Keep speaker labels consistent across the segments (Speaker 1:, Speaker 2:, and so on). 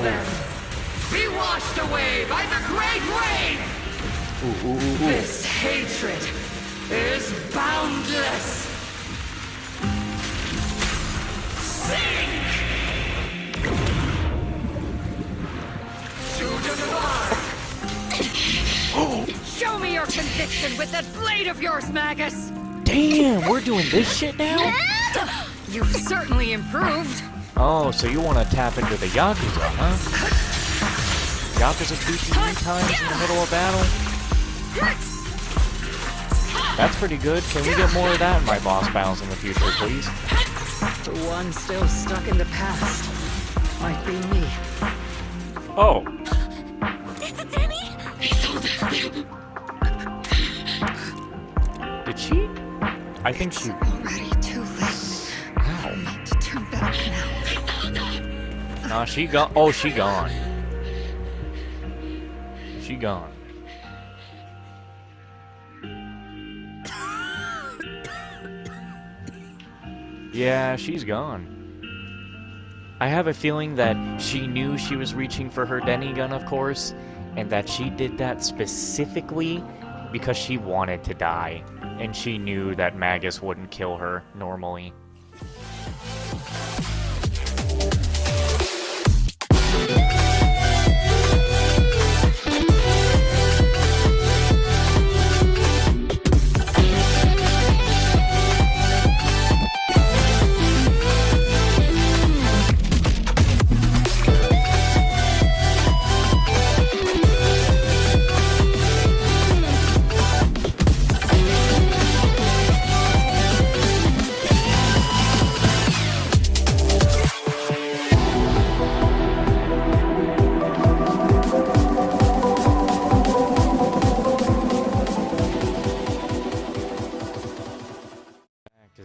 Speaker 1: them. Be washed away by the great rain. This hatred is boundless. Sink! To the Show me your conviction with that blade of yours, Magus!
Speaker 2: Damn, we're doing this shit now?
Speaker 1: You've certainly improved.
Speaker 2: Oh, so you want to tap into the Yakuza, huh? Yakuza 2 times in the middle of battle? That's pretty good. Can we get more of that in my boss battles in the future, please?
Speaker 1: The one still stuck in the past might be me.
Speaker 2: Oh.
Speaker 3: It's a Denny!
Speaker 2: Did she? I think she...
Speaker 1: Already too late.
Speaker 2: Ow.
Speaker 1: Not to turn back now.
Speaker 2: Nah, she gone. Oh, she gone. She gone. Yeah, she's gone. I have a feeling that she knew she was reaching for her Denny gun, of course, and that she did that specifically because she wanted to die, and she knew that Magus wouldn't kill her normally.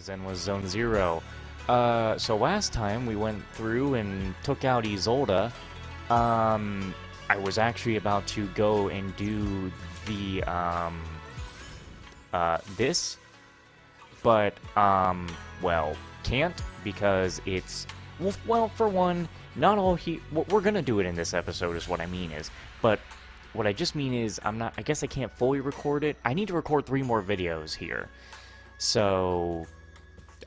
Speaker 2: ZENLESS Zone Zero. So last time we went through and took out Isolde. I was actually about to go and do the, this, but, well, can't, because it's, well, for one, not all we're gonna do it in this episode is what I mean is, but what I just mean is, I guess I can't fully record it. I need to record 3 more videos here. So,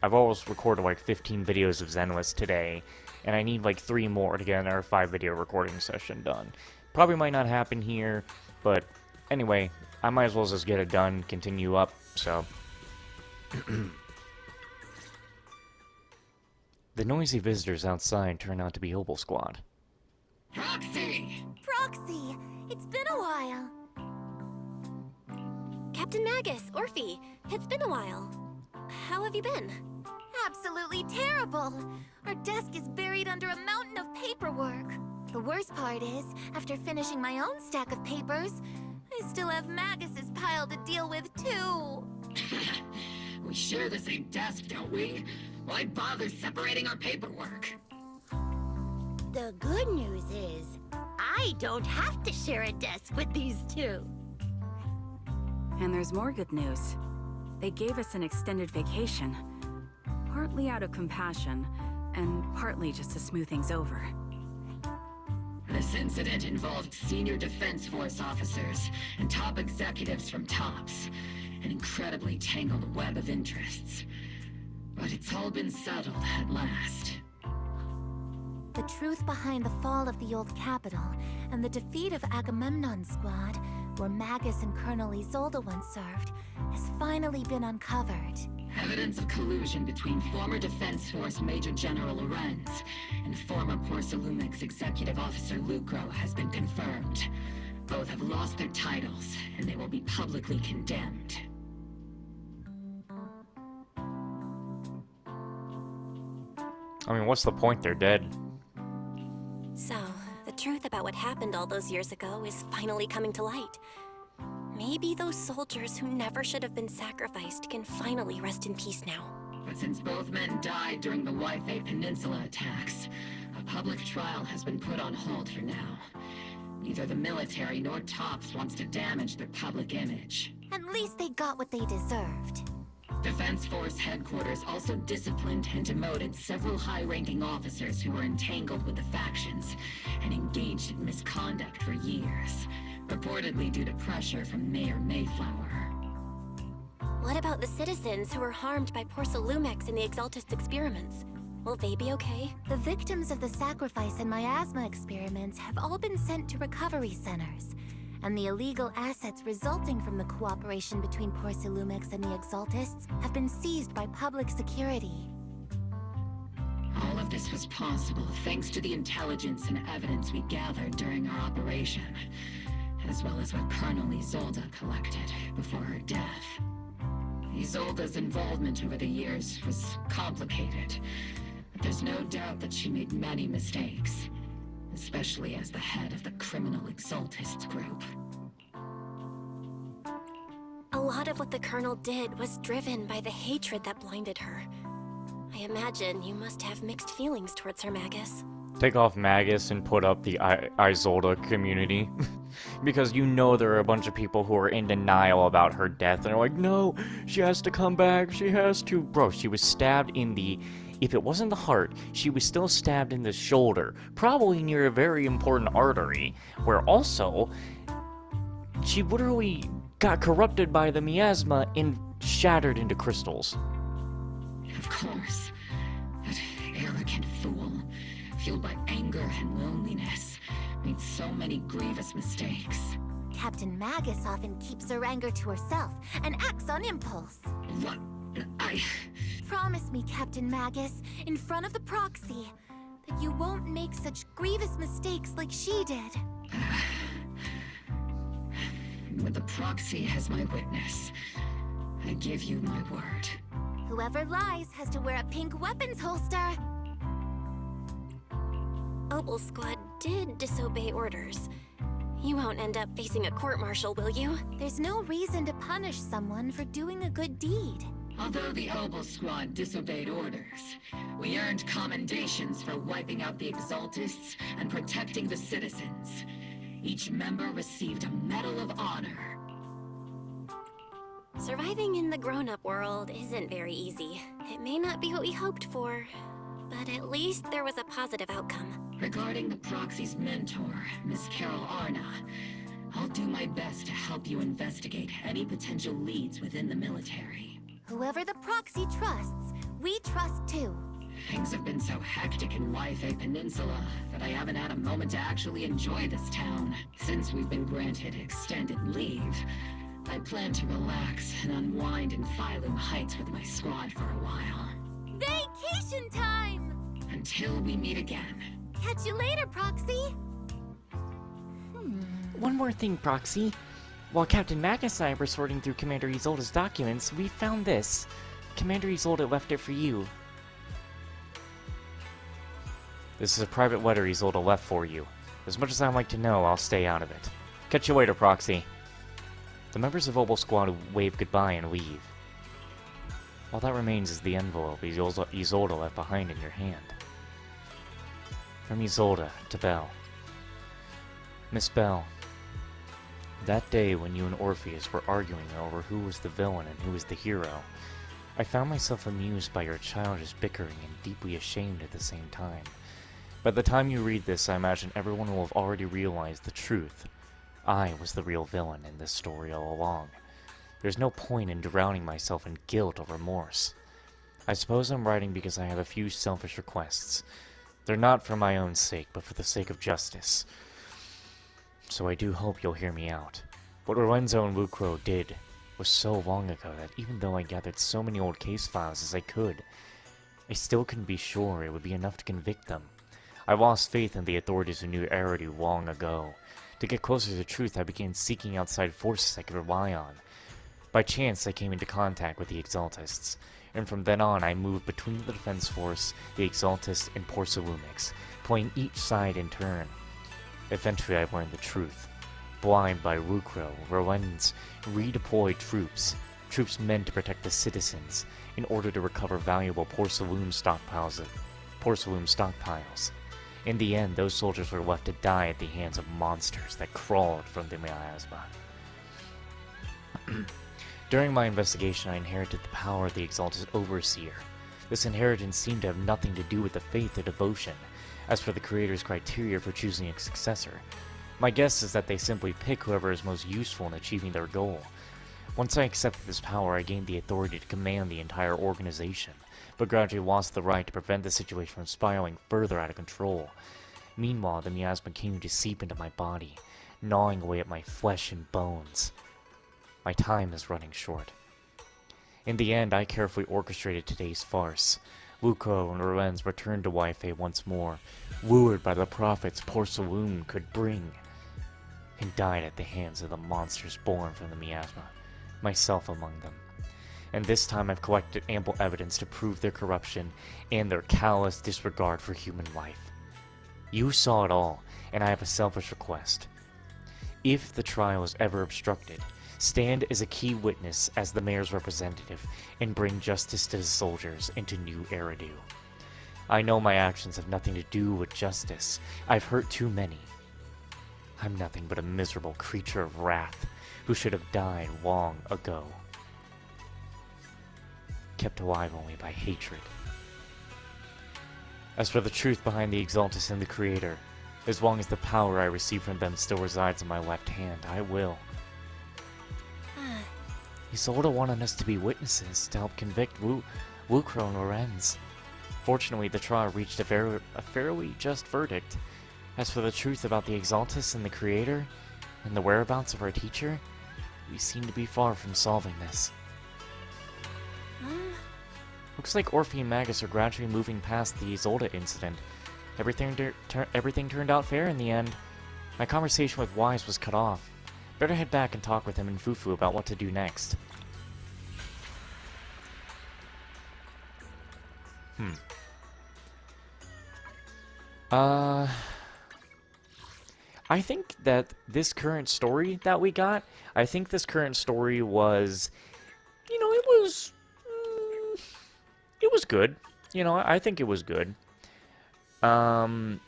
Speaker 2: I've almost recorded like 15 videos of Zenless today, and I need like 3 more to get our 5 video recording session done. Probably might not happen here, but anyway, I might as well just get it done, continue up, so. The noisy visitors outside turn out to be Opal Squad.
Speaker 1: Proxy!
Speaker 3: Proxy! It's been a while. Captain Magus, Orphe, it's been a while. How have you been? Absolutely terrible! Our desk is buried under a mountain of paperwork. The worst part is, after finishing my own stack of papers, I still have Magus's pile to deal with too.
Speaker 1: We share the same desk, don't we? Why bother separating our paperwork?
Speaker 3: The good news is, I don't have to share a desk with these two.
Speaker 4: And there's more good news. They gave us an extended vacation. Partly out of compassion, and partly just to smooth things over.
Speaker 1: This incident involved senior Defense Force officers and top executives from TOPS. An incredibly tangled web of interests. But it's all been settled at last.
Speaker 3: The truth behind the fall of the old capital and the defeat of Agamemnon's squad, where Magus and Colonel Isolde once served, has finally been uncovered.
Speaker 1: Evidence of collusion between former Defense Force Major General Lorenz and former Porcelumix Executive Officer Lucro has been confirmed. Both have lost their titles, and they will be publicly condemned.
Speaker 2: I mean, what's the point? They're dead.
Speaker 3: So, the truth about what happened all those years ago is finally coming to light. Maybe those soldiers who never should have been sacrificed can finally rest in peace now.
Speaker 1: But since both men died during the Waifei Peninsula attacks, a public trial has been put on hold for now. Neither the military nor TOPS wants to damage their public image.
Speaker 3: At least they got what they deserved.
Speaker 1: Defense Force headquarters also disciplined and demoted several high-ranking officers who were entangled with the factions and engaged in misconduct for years, reportedly due to pressure from Mayor Mayflower.
Speaker 3: What about the citizens who were harmed by Porcelumex in the Exaltist experiments? Will they be okay? The victims of the sacrifice and miasma experiments have all been sent to recovery centers, and the illegal assets resulting from the cooperation between Porcelumex and the Exaltists have been seized by public security.
Speaker 1: All of this was possible thanks to the intelligence and evidence we gathered during our operation, as well as what Colonel Isolde collected before her death. Isolde's involvement over the years was complicated, but there's no doubt that she made many mistakes, especially as the head of the criminal Exaltists group.
Speaker 3: A lot of what the Colonel did was driven by the hatred that blinded her. I imagine you must have mixed feelings towards her, Magus.
Speaker 2: Take off Magus and put up the Isolde community. Because you know there are a bunch of people who are in denial about her death. And they're like, no, she has to come back, she has to. Bro, she was stabbed in the... If it wasn't the heart, she was still stabbed in the shoulder. Probably near a very important artery. Where also, she literally got corrupted by the miasma and shattered into crystals.
Speaker 1: Of course. That arrogant fool, fueled by anger and loneliness, made so many grievous mistakes.
Speaker 3: Captain Magus often keeps her anger to herself and acts on impulse.
Speaker 1: What?
Speaker 3: Promise me, Captain Magus, in front of the proxy, that you won't make such grievous mistakes like she did.
Speaker 1: With the proxy as my witness, I give you my word.
Speaker 3: Whoever lies has to wear a pink weapons holster. Opal Squad did disobey orders. You won't end up facing a court-martial, will you? There's no reason to punish someone for doing a good deed.
Speaker 1: Although the Opal Squad disobeyed orders, we earned commendations for wiping out the Exaltists and protecting the citizens. Each member received a Medal of Honor.
Speaker 3: Surviving in the grown-up world isn't very easy. It may not be what we hoped for, but at least there was a positive outcome.
Speaker 1: Regarding the Proxy's mentor, Miss Carol Arna, I'll do my best to help you investigate any potential leads within the military.
Speaker 3: Whoever the Proxy trusts, we trust too.
Speaker 1: Things have been so hectic in Ythe Peninsula that I haven't had a moment to actually enjoy this town. Since we've been granted extended leave, I plan to relax and unwind in Phylum Heights with my squad for a while.
Speaker 3: Vacation time!
Speaker 1: Until we meet again.
Speaker 3: Catch you later, Proxy!
Speaker 2: One more thing, Proxy. While Captain Magus and I were sorting through Commander Isolde's documents, we found this. Commander Isolde left it for you. This is a private letter Isolde left for you. As much as I'd like to know, I'll stay out of it. Catch you later, Proxy. The members of Opal Squad wave goodbye and leave. All that remains is the envelope Isolde left behind in your hand. From Isolde to Belle. Miss Belle, that day when you and Orpheus were arguing over who was the villain and who was the hero, I found myself amused by your childish bickering and deeply ashamed at the same time. By the time you read this, I imagine everyone will have already realized the truth. I was the real villain in this story all along. There's no point in drowning myself in guilt or remorse. I suppose I'm writing because I have a few selfish requests. They're not for my own sake, but for the sake of justice. So I do hope you'll hear me out. What Lorenzo and Lucro did was so long ago that even though I gathered so many old case files as I could, I still couldn't be sure it would be enough to convict them. I lost faith in the authorities who knew Eridu long ago. To get closer to the truth, I began seeking outside forces I could rely on. By chance, I came into contact with the Exaltists, and from then on I moved between the Defense Force, the Exaltists, and Porcelumex, playing each side in turn. Eventually I learned the truth. Blind by Lucro, Roland's redeployed troops meant to protect the citizens in order to recover valuable porcelain stockpiles. In the end, those soldiers were left to die at the hands of monsters that crawled from the miasma. During my investigation, I inherited the power of the Exalted Overseer. This inheritance seemed to have nothing to do with the faith or devotion. As for the Creator's criteria for choosing a successor, my guess is that they simply pick whoever is most useful in achieving their goal. Once I accepted this power, I gained the authority to command the entire organization, but gradually lost the right to prevent the situation from spiraling further out of control. Meanwhile, the miasma continued to seep into my body, gnawing away at my flesh and bones. My time is running short. In the end, I carefully orchestrated today's farce. Wuko and Lorenz returned to Wi-Fi once more, lured by the profits poor Saloon could bring, and died at the hands of the monsters born from the miasma, myself among them. And this time I've collected ample evidence to prove their corruption and their callous disregard for human life. You saw it all, and I have a selfish request. If the trial is ever obstructed, stand as a key witness as the mayor's representative and bring justice to the soldiers into New Eridu. I know my actions have nothing to do with justice. I've hurt too many. I'm nothing but a miserable creature of wrath who should have died long ago. Kept alive only by hatred. As for the truth behind the Exaltus and the Creator, as long as the power I receive from them still resides in my left hand, I will. Isolde wanted us to be witnesses to help convict Wukro and Lorenz. Fortunately, the trial reached a fairly just verdict. As for the truth about the Exaltus and the Creator, and the whereabouts of our teacher, we seem to be far from solving this. Looks like Orphe and Magus are gradually moving past the Isolde incident. Everything turned out fair in the end. My conversation with Wise was cut off. Better head back and talk with him and Fufu about what to do next. I think that this current story that we got, was, you know, it was good. You know, I think it was good. I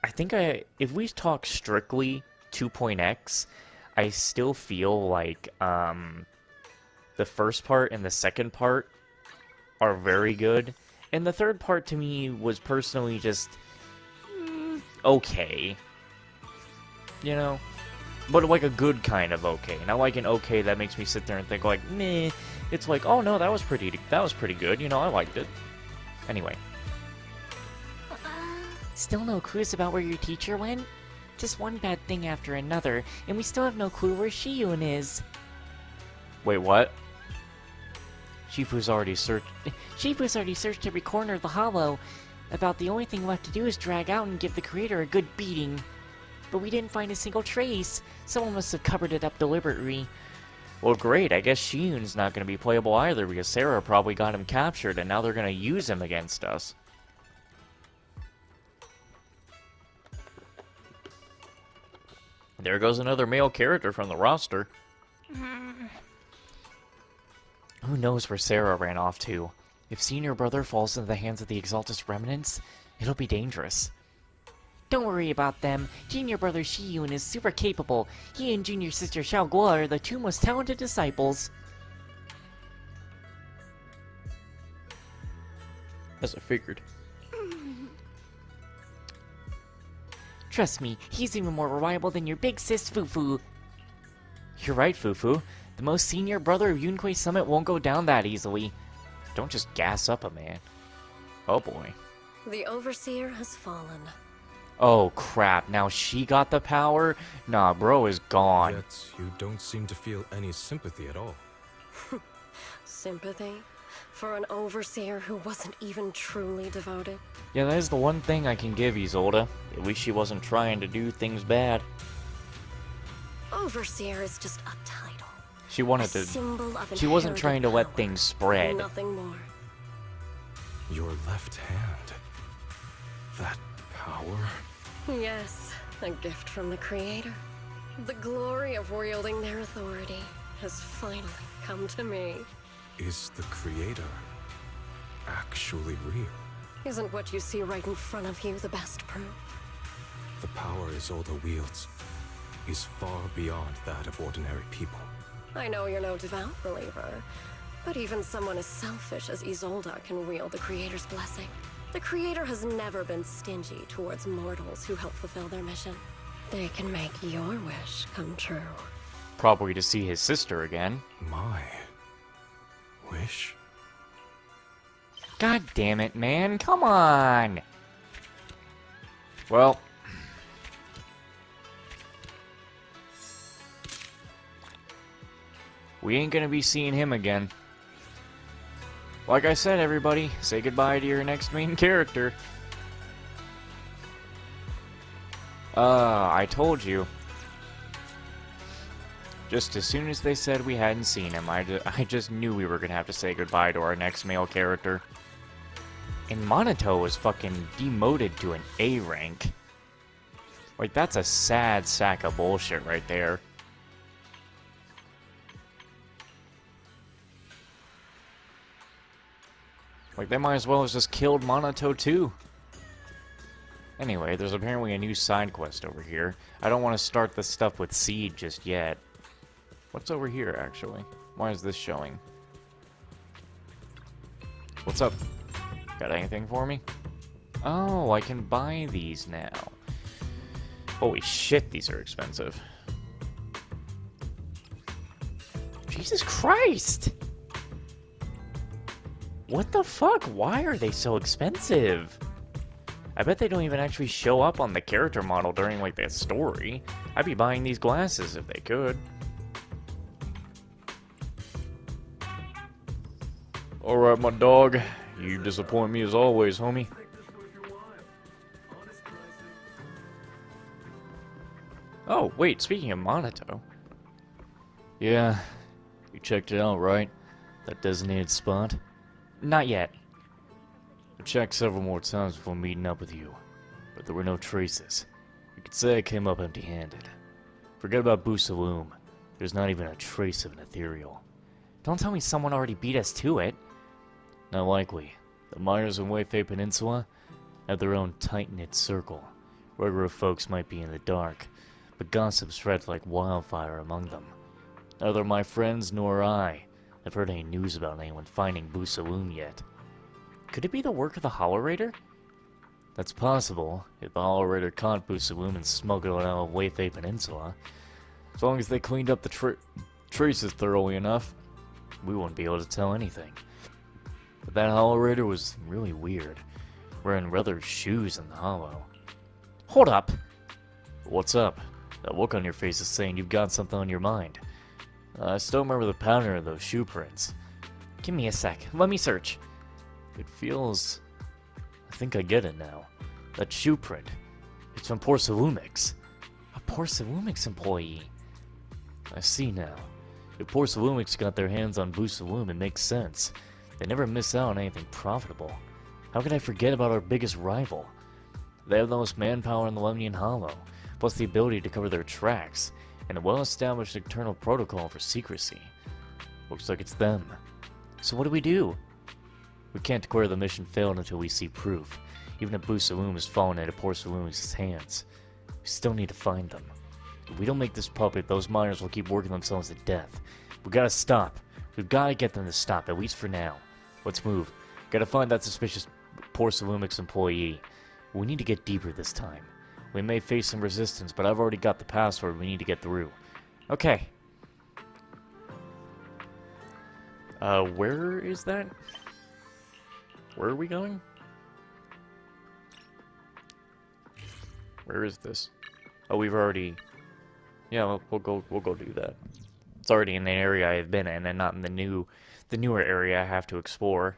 Speaker 2: think if we talk strictly 2.x, I still feel like, the first part and the second part are very good. And the third part to me was personally just, okay. You know? But like a good kind of okay. Not like an okay that makes me sit there and think like, meh. It's like, oh no, that was pretty good, you know, I liked it. Anyway.
Speaker 5: Still no clues about where your teacher went? Just one bad thing after another, and we still have no clue where Shiyun is.
Speaker 2: Wait, what? Shifu's already searched
Speaker 5: Every corner of the hollow. About the only thing left to do is drag out and give the Creator a good beating. But we didn't find a single trace. Someone must have covered it up deliberately.
Speaker 2: Well, great. I guess Shiyun's not going to be playable either because Sarah probably got him captured and now they're going to use him against us. There goes another male character from the roster. Who knows where Sarah ran off to? If Senior Brother falls into the hands of the Exaltus Remnants, it'll be dangerous.
Speaker 5: Don't worry about them. Junior Brother Shiyun is super capable. He and Junior Sister Xiaoguo are the two most talented disciples.
Speaker 2: As I figured.
Speaker 5: Trust me, he's even more reliable than your big sis Fufu.
Speaker 2: You're right, Fufu. The most senior brother of Yunquei Summit won't go down that easily. Don't just gas up a man. Oh boy.
Speaker 6: The Overseer has fallen.
Speaker 2: Oh crap, now she got the power? Nah, bro is gone.
Speaker 7: Yet you don't seem to feel any sympathy at all.
Speaker 6: Sympathy? For an Overseer who wasn't even truly devoted?
Speaker 2: Yeah, that is the one thing I can give Isolde. At least she wasn't trying to do things bad.
Speaker 6: Overseer is just a title.
Speaker 2: She wanted
Speaker 6: a symbol of
Speaker 2: She wasn't
Speaker 6: inherited
Speaker 2: trying to let
Speaker 6: power.
Speaker 2: things spread.
Speaker 6: Nothing more.
Speaker 7: Your left hand. That power?
Speaker 6: Yes, a gift from the Creator. The glory of wielding their authority has finally come to me.
Speaker 7: Is the Creator actually real?
Speaker 6: Isn't what you see right in front of you the best proof?
Speaker 7: the power Isolde wields is far beyond that of ordinary people.
Speaker 6: I know you're no devout believer, but even someone as selfish as Isolde can wield the Creator's blessing. The Creator has never been stingy towards mortals who help fulfill their mission. They can make your wish come true.
Speaker 2: Probably to see his sister again.
Speaker 7: My wish?
Speaker 2: God damn it, man. Come on. Well. We ain't gonna be seeing him again. Like I said, everybody, say goodbye to your next main character. I told you. Just as soon as they said we hadn't seen him, I just knew we were gonna have to say goodbye to our next male character. And Monato was fucking demoted to an A rank. Like, that's a sad sack of bullshit right there. Like, they might as well have just killed Monato too. Anyway, there's apparently a new side quest over here. I don't want to start this stuff with Seed just yet. What's over here, actually? Why is this showing? What's up? Got anything for me? Oh, I can buy these now. Holy shit, these are expensive. Jesus Christ! What the fuck? Why are they so expensive? I bet they don't even actually show up on the character model during, like, the story. I'd be buying these glasses if they could. Alright, my dog. You disappoint me as always, homie. Oh, wait, speaking of Monato. Yeah, you checked it out, right? That designated spot? Not yet. I checked several more times before meeting up with you, but there were no traces. You could say I came up empty-handed. Forget about Busaloom. There's not even a trace of an ethereal. Don't tell me someone already beat us to it. Not likely. The miners in Weifei Peninsula have their own tight-knit circle. Regular folks might be in the dark, but gossip spreads like wildfire among them. Neither my friends nor I have heard any news about anyone finding Busaloom yet. Could it be the work of the Hollow Raider? That's possible, if the Hollow Raider caught Busaloom and smuggled it out of Weifei Peninsula. As long as they cleaned up the traces thoroughly enough, we wouldn't be able to tell anything. But that Hollow Raider was really weird, wearing leather shoes in the hollow. Hold up! What's up? That look on your face is saying you've got something on your mind. I still remember the pattern of those shoe prints.
Speaker 5: Give me a sec. Let me search.
Speaker 2: It feels... I think I get it now. That shoe print. It's from Porcelumix.
Speaker 5: A Porcelumix employee.
Speaker 2: I see now. If Porcelumix got their hands on Busaloom, it makes sense. They never miss out on anything profitable. How could I forget about our biggest rival? They have the most manpower in the Lemnian Hollow, plus the ability to cover their tracks, and a well-established internal protocol for secrecy. Looks like it's them.
Speaker 5: So what do we do?
Speaker 2: We can't declare the mission failed until we see proof, even if Busaloom has fallen into Porcelumix's hands. We still need to find them. If we don't make this public, those miners will keep working themselves to death. We gotta stop. We've gotta get them to stop, at least for now. Let's move. Gotta find that suspicious Porcelumix employee. We need to get deeper this time. We may face some resistance, but I've already got the password we need to get through.
Speaker 5: Okay.
Speaker 2: Where is that? Where are we going? Where is this? Oh, we've already... Yeah, we'll go do that. It's already in the area I've been in, and not in the newer area I have to explore.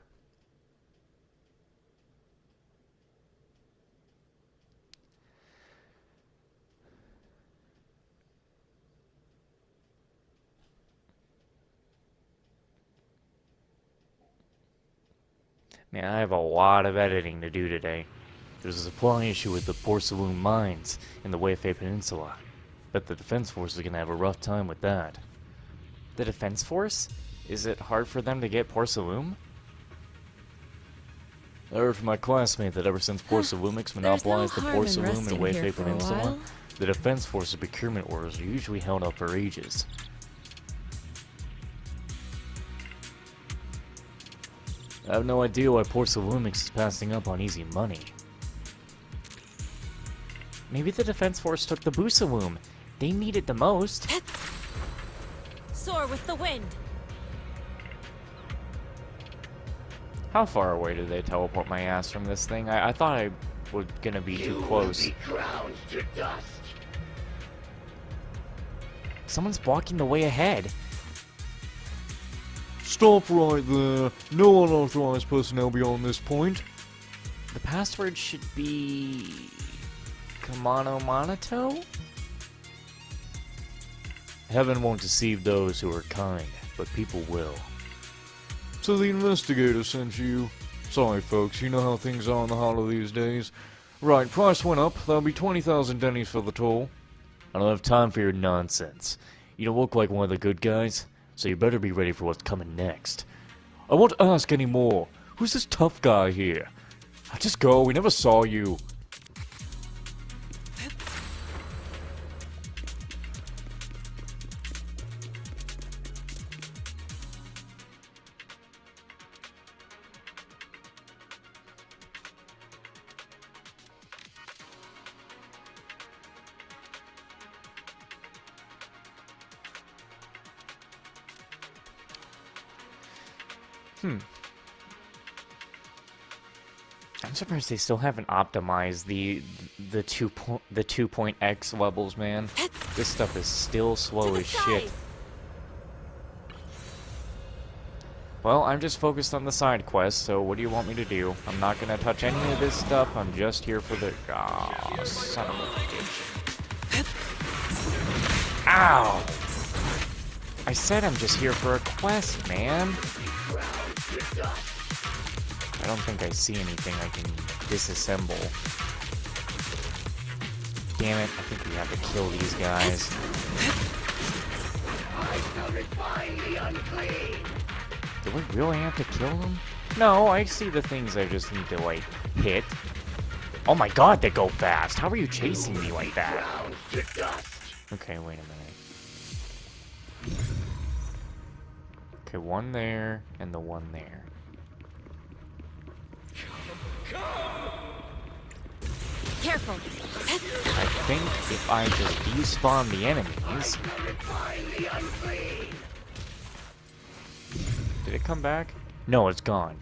Speaker 2: Man, I have a lot of editing to do today. There's a supply issue with the Porcelloon mines in the Weifei Peninsula. Bet the Defense Force is gonna have a rough time with that.
Speaker 5: The Defense Force? Is it hard for them to get Porcelloon?
Speaker 2: I heard from my classmate that ever since Ports of Lumix monopolized the Ports of Lume and Wayfay Peninsula, the Defense Force's procurement orders are usually held up for ages. I have no idea why Ports of Lumix is passing up on easy money.
Speaker 5: Maybe the Defense Force took the Boosaloom. They need it the most.
Speaker 8: Soar with the wind.
Speaker 2: How far away did they teleport my ass from this thing? I thought I was gonna be too close.
Speaker 5: Someone's blocking the way ahead.
Speaker 2: Stop right there. No unauthorized personnel beyond this point.
Speaker 5: The password should be... Kamano Monato?
Speaker 2: Heaven won't deceive those who are kind, but people will. So the investigator sent you. Sorry, folks, you know how things are in the hollow these days. Right, price went up. That'll be 20,000 dennies for the toll. I don't have time for your nonsense. You don't look like one of the good guys, so you better be ready for what's coming next. I won't ask any more. Who's this tough guy here? Just go, we never saw you.
Speaker 5: I'm surprised they still haven't optimized the 2.x levels, man. This stuff is still slow as shit. Well, I'm just focused on the side quest, so what do you want me to do? I'm not gonna touch any of this stuff, I'm just here for the... Aw, son of a bitch. Ow! I said I'm just here for a quest, man. I don't think I see anything I can disassemble. Damn it, I think we have to kill these guys. Do we really have to kill them? No, I see the things I just need to, like, hit. Oh my god, they go fast! How are you chasing me like that? Okay, wait a minute. Okay, one there, and the one there.
Speaker 8: Careful.
Speaker 5: I think if I just despawn the enemies... Did it come back? No, it's gone.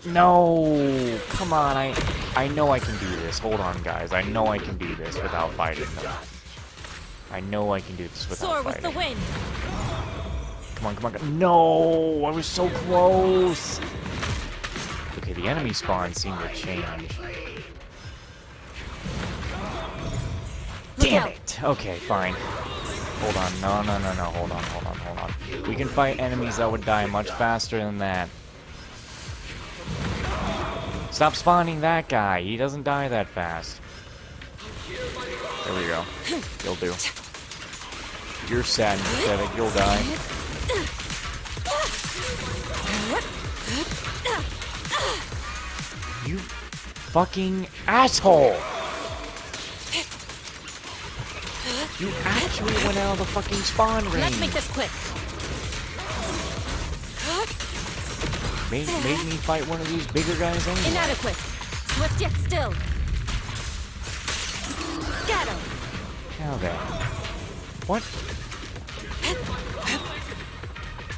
Speaker 5: No! Come on, I know I can do this. Hold on, guys. I know I can do this without fighting them. I know I can do this without
Speaker 8: Soar
Speaker 5: fighting.
Speaker 8: with the wind.
Speaker 5: Come on, come on. No! I was so close! Okay, the enemy spawns seem to change. Damn it! Okay, fine. Hold on. No. Hold on. We can fight enemies that would die much faster than that. Stop spawning that guy. He doesn't die that fast. There we go. You'll do. You're sad and pathetic. You'll die. You fucking asshole! You actually went out of the fucking spawn range.
Speaker 8: Let's make this quick.
Speaker 5: Made me fight one of these bigger guys anyway.
Speaker 8: Inadequate. Swift yet still. Scatter.
Speaker 5: Now then. What?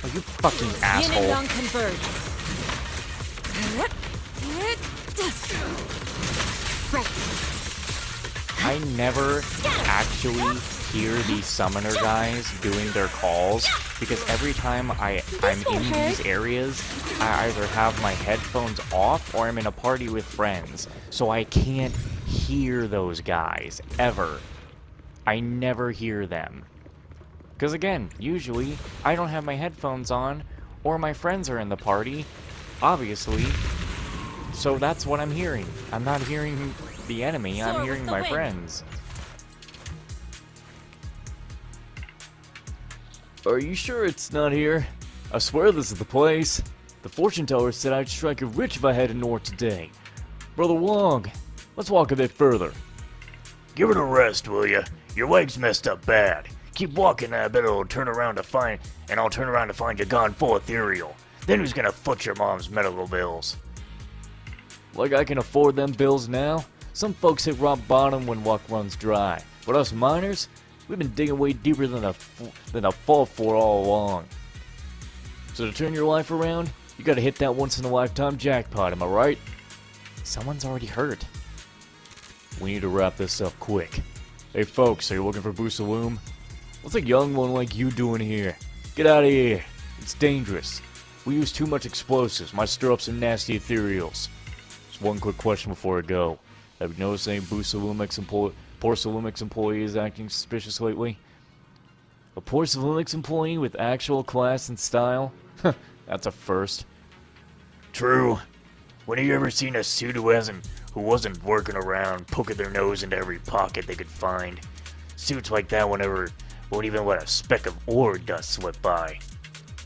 Speaker 5: Oh, you fucking
Speaker 8: Yin and
Speaker 5: asshole.
Speaker 8: yang converge. Right.
Speaker 5: I never actually hear these summoner guys doing their calls because every time I'm in these areas, I either have my headphones off or I'm in a party with friends. So I can't hear those guys, ever. I never hear them. Because again, usually, I don't have my headphones on, or my friends are in the party, obviously. So that's what I'm hearing. I'm not hearing the enemy, I'm hearing my friends. Are you sure it's not here? I swear this is the place. The fortune teller said I'd strike it rich if I headed north today. Brother Wong, let's walk a bit further.
Speaker 9: Give it a rest, will ya? Your leg's messed up bad. Keep walking, I bet I'll turn around to find you gone full ethereal. Then who's gonna foot your mom's medical bills?
Speaker 5: Like I can afford them bills now? Some folks hit rock bottom when luck runs dry. But us miners, we've been digging way deeper than a fall for all along. So to turn your life around, you gotta hit that once-in-a-lifetime jackpot, am I right?
Speaker 2: Someone's already hurt.
Speaker 5: We need to wrap this up quick. Hey folks, are you looking for Boosaloom? What's a young one like you doing here? Get out of here. It's dangerous. We use too much explosives. Might stir up some nasty ethereals. Just one quick question before I go. Have you noticed any Porcelumix employees acting suspicious lately? A Porcelumix employee with actual class and style? That's a first.
Speaker 9: True. When have you ever seen a suit who wasn't working around, poking their nose into every pocket they could find? Suits like that won't even let a speck of ore dust slip by.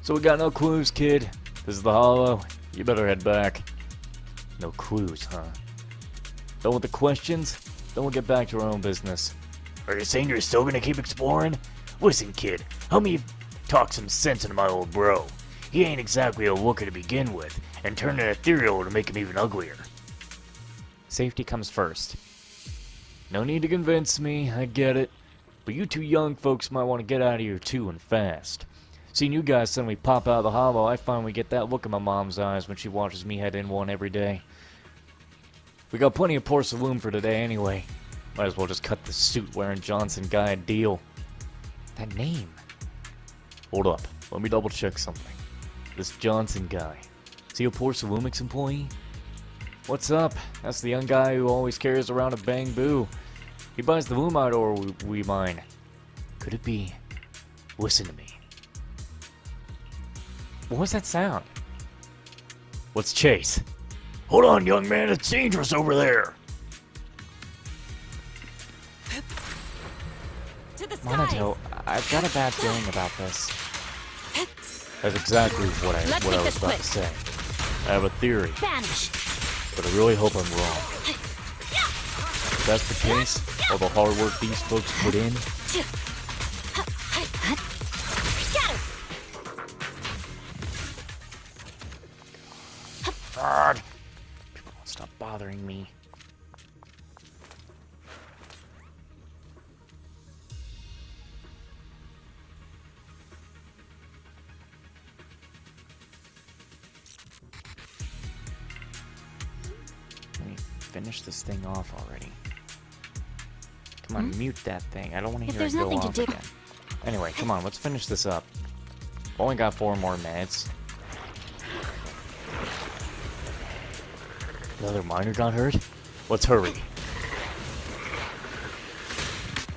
Speaker 5: So we got no clues, kid. This is the Hollow. You better head back. No clues, huh? Done with the questions? Then we'll get back to our own business.
Speaker 9: Are you saying you're still gonna keep exploring? Listen, kid, help me talk some sense into my old bro. He ain't exactly a looker to begin with, and turning ethereal to make him even uglier.
Speaker 2: Safety comes first.
Speaker 5: No need to convince me, I get it. But you two young folks might want to get out of here too, and fast. Seeing you guys suddenly pop out of the Hollow, I finally get that look in my mom's eyes when she watches me head in one every day. We got plenty of Porcelain for today anyway. Might as well just cut the suit-wearing Johnson guy a deal.
Speaker 2: That name.
Speaker 5: Hold up, let me double check something. This Johnson guy, is he a Porcelumix employee? What's up? That's the young guy who always carries around a bang boo. He buys the Lumite ore we mine. Could it be? Listen to me.
Speaker 2: What was that sound?
Speaker 5: Let's chase.
Speaker 9: Hold on, young man, it's dangerous over there.
Speaker 8: To the skies.
Speaker 2: Monato, I've got a bad feeling about this.
Speaker 5: That's exactly what I
Speaker 8: Let's make
Speaker 5: was
Speaker 8: this
Speaker 5: about
Speaker 8: quick.
Speaker 5: to say. I have a theory,
Speaker 8: Vanish.
Speaker 5: but I really hope I'm wrong. If that's the case, all the hard work these folks put in,
Speaker 8: Scatter.
Speaker 2: God. People won't stop bothering me. Let me finish this thing off already. Come on, mute that thing. I don't want to
Speaker 8: If
Speaker 2: hear it
Speaker 8: there's
Speaker 2: go
Speaker 8: nothing to
Speaker 2: off
Speaker 8: do-
Speaker 2: again. Anyway, come on, let's finish this up. Only got 4 more minutes.
Speaker 5: another miner got hurt. Let's hurry.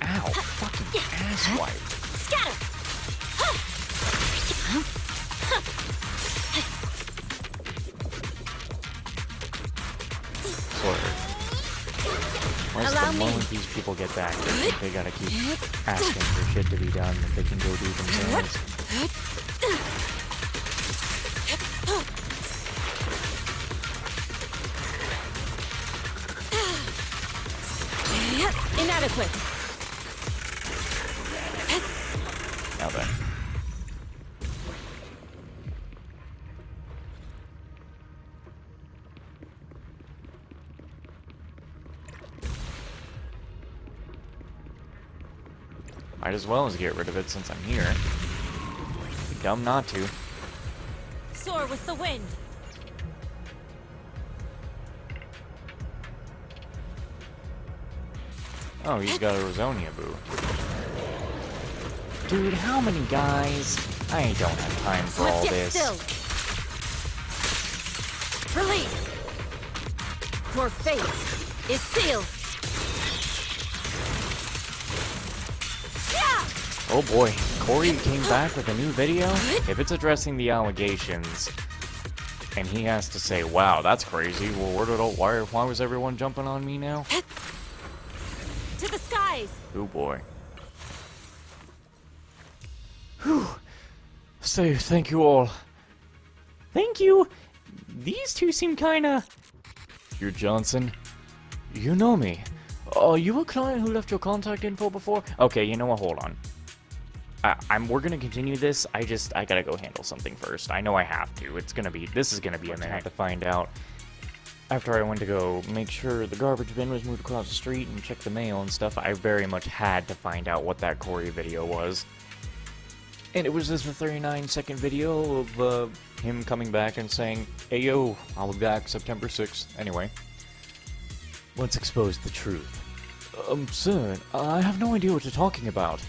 Speaker 2: Ow, fucking asswipe.
Speaker 8: Scatter.
Speaker 2: Sort of. Once
Speaker 8: Allow
Speaker 2: the
Speaker 8: me.
Speaker 2: moment these people get back, they think they gotta keep asking for shit to be done that they can go do themselves.
Speaker 8: Inadequate.
Speaker 2: Now then. Might as well as get rid of it since I'm here. Be dumb not to.
Speaker 8: Soar with the wind.
Speaker 2: Oh, he's got a Rosonia boo. Dude, how many guys? I don't have time for all
Speaker 8: Swift yet
Speaker 2: this.
Speaker 8: still. Release. Your fate is sealed.
Speaker 2: Oh boy, Corey came back with a new video? If it's addressing the allegations, and he has to say, wow, that's crazy, well, why was everyone jumping on me now?
Speaker 8: To the skies.
Speaker 2: Oh boy.
Speaker 5: Say thank you all.
Speaker 2: Thank you. These two seem kinda...
Speaker 5: You're Johnson? You know me. Are you a client who left your contact info before?
Speaker 2: Okay, you know what? Hold on. We're gonna continue this. I gotta go handle something first. I know I have to. This is gonna be a minute. I have to find out. After I went to go make sure the garbage bin was moved across the street and check the mail and stuff, I very much had to find out what that Corey video was. And it was just a 39-second video of him coming back and saying, "Hey yo, I'll be back September 6th. Anyway, let's expose the truth." Sir, I have no idea what you're talking about.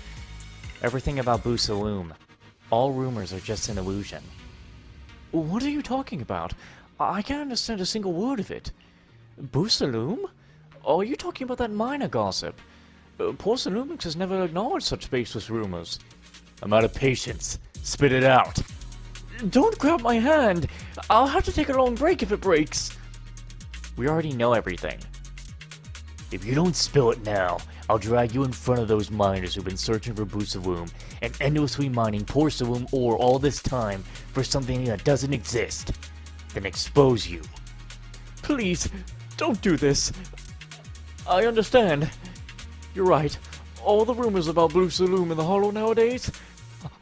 Speaker 2: Everything about Boo Saloom. All rumors are just an illusion.
Speaker 5: What are you talking about? I can't understand a single word of it. Boosaloom? Are you talking about that minor gossip? Poor Salumix has never acknowledged such baseless rumors.
Speaker 9: I'm out of patience. Spit it out.
Speaker 5: Don't grab my hand! I'll have to take a long break if it breaks.
Speaker 2: We already know everything.
Speaker 9: If you don't spill it now, I'll drag you in front of those miners who've been searching for Boosaloom and endlessly mining Porcelain ore all this time for something that doesn't exist. Then expose you.
Speaker 5: Please, don't do this. I understand. You're right. All the rumors about Blue Saloom in the Hollow nowadays,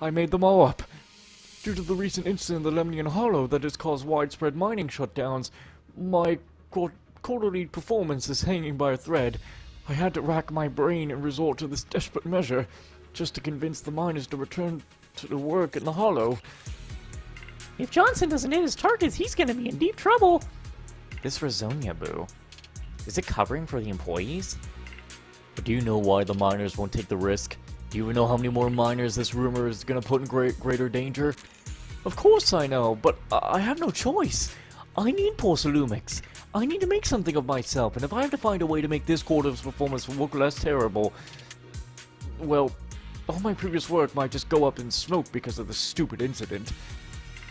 Speaker 5: I made them all up. Due to the recent incident in the Lemnian Hollow that has caused widespread mining shutdowns, my quarterly performance is hanging by a thread. I had to rack my brain and resort to this desperate measure just to convince the miners to return to the work in the Hollow.
Speaker 8: If Johnson doesn't hit his targets, he's gonna be in deep trouble.
Speaker 2: This Razonia Boo. Is it covering for the employees?
Speaker 5: But do you know why the miners won't take the risk? Do you even know how many more miners this rumor is gonna put in greater danger? Of course I know, but I have no choice. I need Porcelumix. I need to make something of myself, and if I have to find a way to make this quarter's performance look less terrible, well, all my previous work might just go up in smoke because of this stupid incident.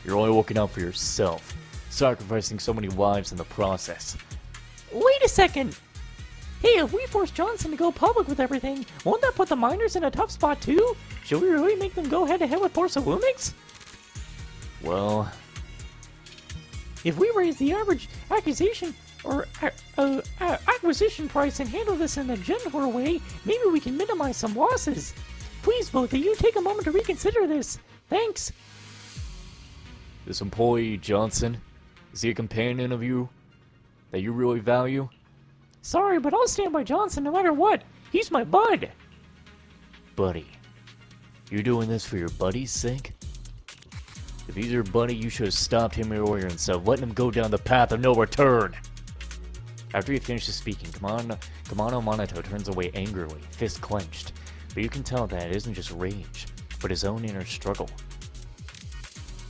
Speaker 9: You're only looking out for yourself, sacrificing so many lives in the process.
Speaker 8: Wait a second! Hey, if we force Johnson to go public with everything, won't that put the miners in a tough spot too? Should we really make them go head-to-head with Porcelumix?
Speaker 9: Well...
Speaker 8: If we raise the average acquisition price and handle this in a gentler way, maybe we can minimize some losses. Please, both of you, take a moment to reconsider this. Thanks.
Speaker 5: This employee, Johnson, is he a companion of you that you really value?
Speaker 8: Sorry, but I'll stand by Johnson no matter what. He's my bud.
Speaker 9: Buddy. You're doing this for your buddy's sake? If he's your buddy, you should have stopped him earlier instead of letting him go down the path of no return.
Speaker 2: After he finishes speaking, Kamano Monato turns away angrily, fist clenched. But you can tell that it isn't just rage, but his own inner struggle.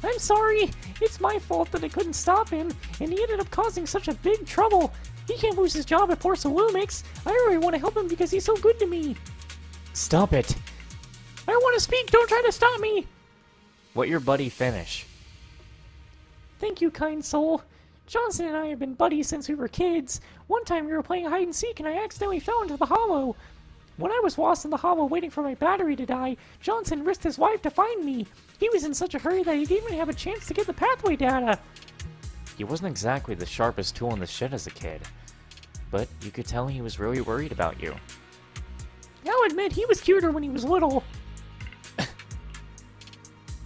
Speaker 8: I'm sorry. It's my fault that I couldn't stop him, and he ended up causing such a big trouble. He can't lose his job at Porcelumix. I really want to help him because he's so good to me.
Speaker 2: Stop it.
Speaker 8: I want to speak. Don't try to stop me.
Speaker 2: Let your buddy finish.
Speaker 8: Thank you, kind soul. Johnson and I have been buddies since we were kids. One time we were playing hide and seek and I accidentally fell into the hollow. When I was lost in the hollow waiting for my battery to die, Johnson risked his life to find me. He was in such a hurry that he didn't even have a chance to get the pathway data.
Speaker 2: He wasn't exactly the sharpest tool in the shed as a kid, but you could tell he was really worried about you.
Speaker 8: I'll admit, he was cuter when he was little.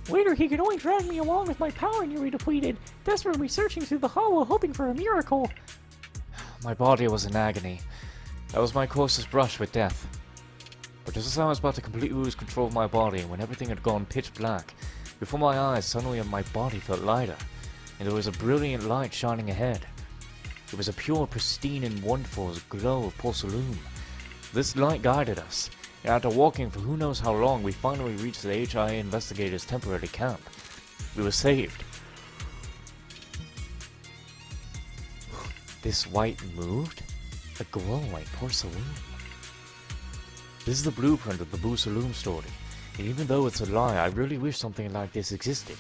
Speaker 8: Later, he could only drag me along with my power nearly depleted, desperately searching through the hollow hoping for a miracle.
Speaker 5: My body was in agony. That was my closest brush with death. But just as I was about to completely lose control of my body, when everything had gone pitch black, before my eyes suddenly my body felt lighter, and there was a brilliant light shining ahead. It was a pure, pristine, and wonderful glow of Porcelain. This light guided us, and after walking for who knows how long, we finally reached the HIA investigators' temporary camp. We were saved.
Speaker 2: This light moved? A glow like porcelain.
Speaker 5: This is the blueprint of the Boo Saloom story, and even though it's a lie, I really wish something like this existed.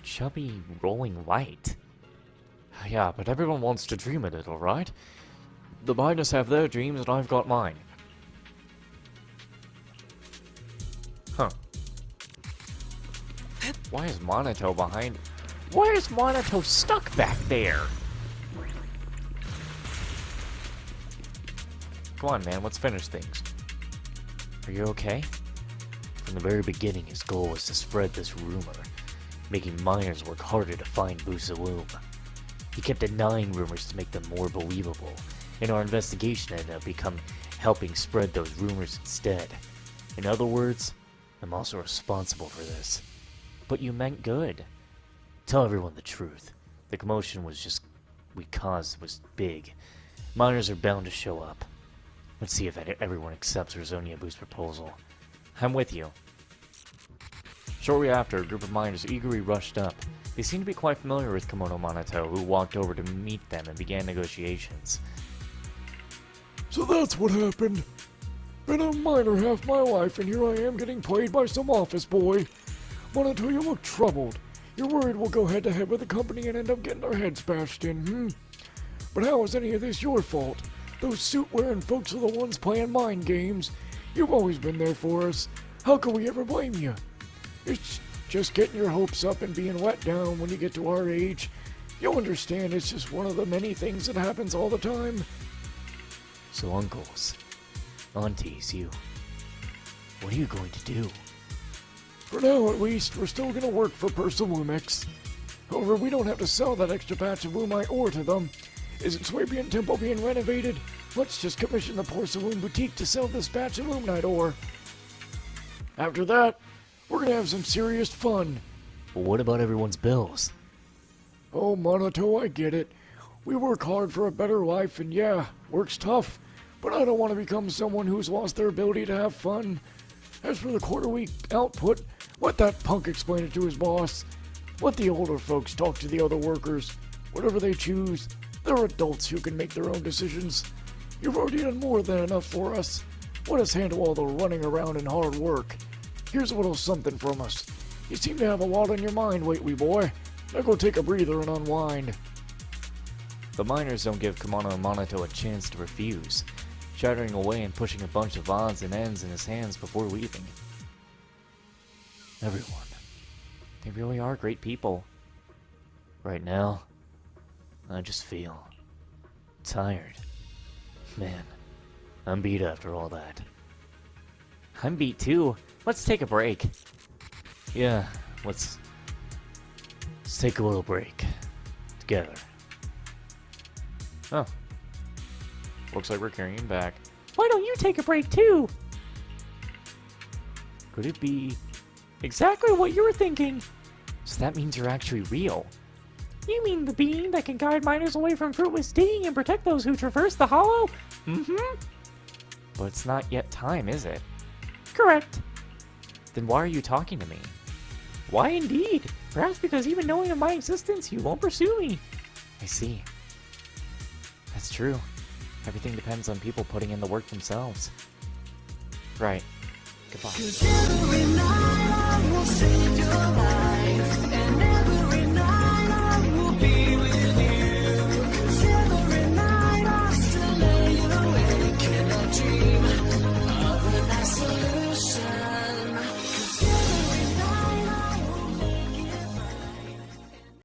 Speaker 2: Chubby, rolling light.
Speaker 5: Yeah, but everyone wants to dream a little, right? The miners have their dreams and I've got mine.
Speaker 2: Huh. Why is Monato behind? Why is Monato stuck back there? Come on, man, let's finish things. Are you okay?
Speaker 9: From the very beginning, his goal was to spread this rumor, making miners work harder to find Busaloom. He kept denying rumors to make them more believable, and our investigation ended up helping spread those rumors instead. In other words, I'm also responsible for this.
Speaker 2: But you meant good.
Speaker 9: Tell everyone the truth. The commotion we caused was big. Miners are bound to show up. Let's see if everyone accepts Rosonia Boo's proposal.
Speaker 2: I'm with you. Shortly after, a group of miners eagerly rushed up. They seemed to be quite familiar with Komodo Monato, who walked over to meet them and began negotiations.
Speaker 10: So that's what happened. Been a miner half my life, and here I am getting played by some office boy. Monato, you look troubled. You're worried we'll go head-to-head with the company and end up getting our heads bashed in, But how is any of this your fault? Those suit-wearing folks are the ones playing mind games. You've always been there for us. How can we ever blame you? It's just getting your hopes up and being let down when you get to our age. You'll understand it's just one of the many things that happens all the time.
Speaker 9: So uncles, aunties, what are you going to do?
Speaker 10: For now, at least, we're still gonna work for Persalumix. However, we don't have to sell that extra batch of Lumite ore to them. Isn't Swabian Temple being renovated? Let's just commission the Porcelain Boutique to sell this batch of Luminite ore. After that, we're gonna have some serious fun.
Speaker 9: But what about everyone's bills?
Speaker 10: Oh, Monato, I get it. We work hard for a better life, and yeah, work's tough. But I don't want to become someone who's lost their ability to have fun. As for the quarterly output, let that punk explain it to his boss. Let the older folks talk to the other workers. Whatever they choose, they're adults who can make their own decisions. You've already done more than enough for us. Let us handle all the running around and hard work. Here's a little something from us. You seem to have a lot on your mind lately, boy. Now go take a breather and unwind.
Speaker 2: The miners don't give Komodo Monato a chance to refuse, chattering away and pushing a bunch of odds and ends in his hands before leaving.
Speaker 9: Everyone.
Speaker 2: They really are great people.
Speaker 9: Right now, I just feel tired. Man, I'm beat after all that.
Speaker 2: I'm beat too. Let's take a break.
Speaker 9: Yeah, let's take a little break. Together.
Speaker 2: Oh. Looks like we're carrying him back.
Speaker 8: Why don't you take a break too?
Speaker 2: Could it be...
Speaker 8: Exactly what you were thinking.
Speaker 2: So that means you're actually real.
Speaker 8: You mean the being that can guide miners away from fruitless digging and protect those who traverse the hollow? Mm-hmm.
Speaker 2: But it's not yet time, is it?
Speaker 8: Correct.
Speaker 2: Then why are you talking to me?
Speaker 8: Why indeed? Perhaps because even knowing of my existence, you won't pursue me.
Speaker 2: I see. That's true. Everything depends on people putting in the work themselves. Right. Goodbye.